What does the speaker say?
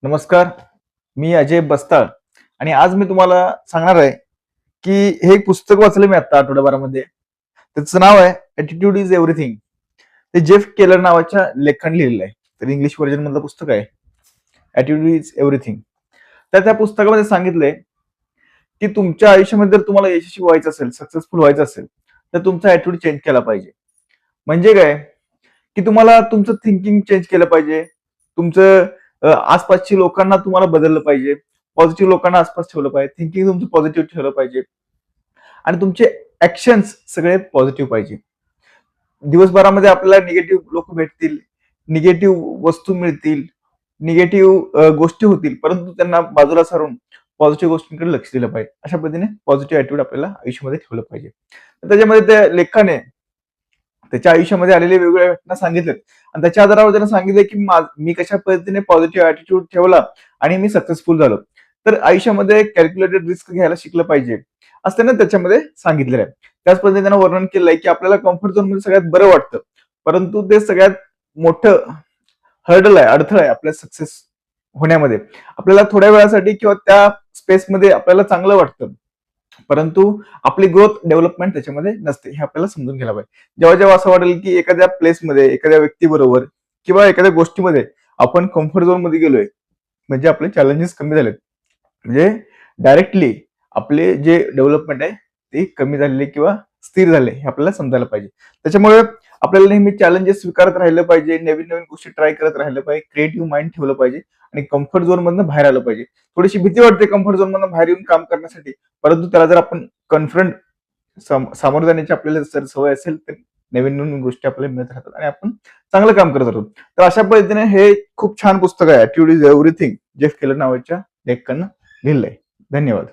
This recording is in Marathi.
नमस्कार, मी अजय बस्ताळ आणि आज मी तुम्हाला सांगणार आहे, की हे एक पुस्तक वाचलं मी आता आठवड्याभरामध्ये. त्याचं नाव आहे "ॲटिट्यूड इज एव्हरीथिंग." ते जेफ केलर नावाच्या लेखकाने लिहिलेलं आहे. तर इंग्लिश व्हर्जन मधलं पुस्तक आहे. "Attitude is everything." तर त्या पुस्तकामध्ये सांगितलंय, की तुमच्या आयुष्यामध्ये जर तुम्हाला यशस्वी व्हायचं असेल, सक्सेसफुल व्हायचं असेल, तर तुमचा ॲटिट्यूड चेंज केला पाहिजे. म्हणजे काय, की तुम्हाला तुमचं थिंकिंग चेंज केलं पाहिजे. तुमचं आसपासची लोकांना तुम्हाला बदललं पाहिजे. पॉझिटिव्ह लोकांना आसपास ठेवलं पाहिजे. थिंकिंग तुमचं पॉझिटिव्ह ठेवलं पाहिजे आणि तुमचे ॲक्शन्स सगळे पॉझिटिव्ह पाहिजे. दिवसभरामध्ये आपल्याला निगेटिव्ह लोक भेटतील, निगेटिव्ह वस्तू मिळतील, निगेटिव्ह गोष्टी होतील, परंतु त्यांना बाजूला सारून पॉझिटिव्ह गोष्टींकडे लक्ष दिलं पाहिजे. अशा पद्धतीने पॉझिटिव्ह ॲटिट्यूड आपल्याला आयुष्यामध्ये ठेवलं पाहिजे. तर त्याच्यामध्ये त्या लेखकाने त्याच्या आयुष्यामध्ये आलेल्या वेगवेगळ्या घटना सांगितल्यात आणि त्याच्या आधारावर त्यानं सांगितलं की मी कशा पद्धतीने पॉझिटिव्ह ॲटिट्यूड ठेवला आणि मी सक्सेसफुल झालो. तर आयुष्यामध्ये कॅल्क्युलेटेड रिस्क घ्यायला शिकलं पाहिजे असं त्यानं त्याच्यामध्ये सांगितलेलं आहे. त्याच पद्धतीने त्यानं वर्णन केलंय की आपल्याला कम्फर्ट झोन मध्ये सगळ्यात बरं वाटतं, परंतु ते सगळ्यात मोठं हर्डल आहे, अडथळा आहे आपल्या सक्सेस होण्यामध्ये. आपल्याला थोड्या वेळासाठी किंवा त्या स्पेसमध्ये आपल्याला चांगलं वाटतं, परंतु आपली ग्रोथ डेव्हलपमेंट त्याच्यामध्ये नसते. हे आपल्याला समजून घ्यायला पाहिजे. जेव्हा जेव्हा असं वाटेल की एखाद्या प्लेसमध्ये, एखाद्या व्यक्तीबरोबर किंवा एखाद्या गोष्टीमध्ये आपण कम्फर्ट झोन मध्ये गेलोय, म्हणजे आपले चॅलेंजेस कमी झालेत. म्हणजे डायरेक्टली आपले जे डेव्हलपमेंट आहे ते कमी झालेले किंवा स्थिर झाले हे आपल्याला समजायला पाहिजे. त्याच्यामुळे आपल्याला नेहमी चॅलेंजेस स्वीकारत राहिलं पाहिजे, नवीन नवीन गोष्टी ट्राय करत राहिलं पाहिजे, क्रिएटिव्ह माइंड ठेवलं पाहिजे आणि कम्फर्ट झोन मधनं बाहेर आलं पाहिजे. थोडीशी भीती वाटते कम्फर्ट झोन मधनं बाहेर येऊन काम करण्यासाठी, परंतु त्याला जर आपण कॉन्फिडंट सामोरं जाण्याची आपल्याला जर सवय असेल तर नवीन नवीन गोष्टी आपल्याला मिळत राहतात आणि आपण चांगलं काम करत राहतो. तर अशा पद्धतीने हे खूप छान पुस्तक आहे, attitude is everything, Jeff Keller नावाच्या लेखकानं लिहिलंय. धन्यवाद.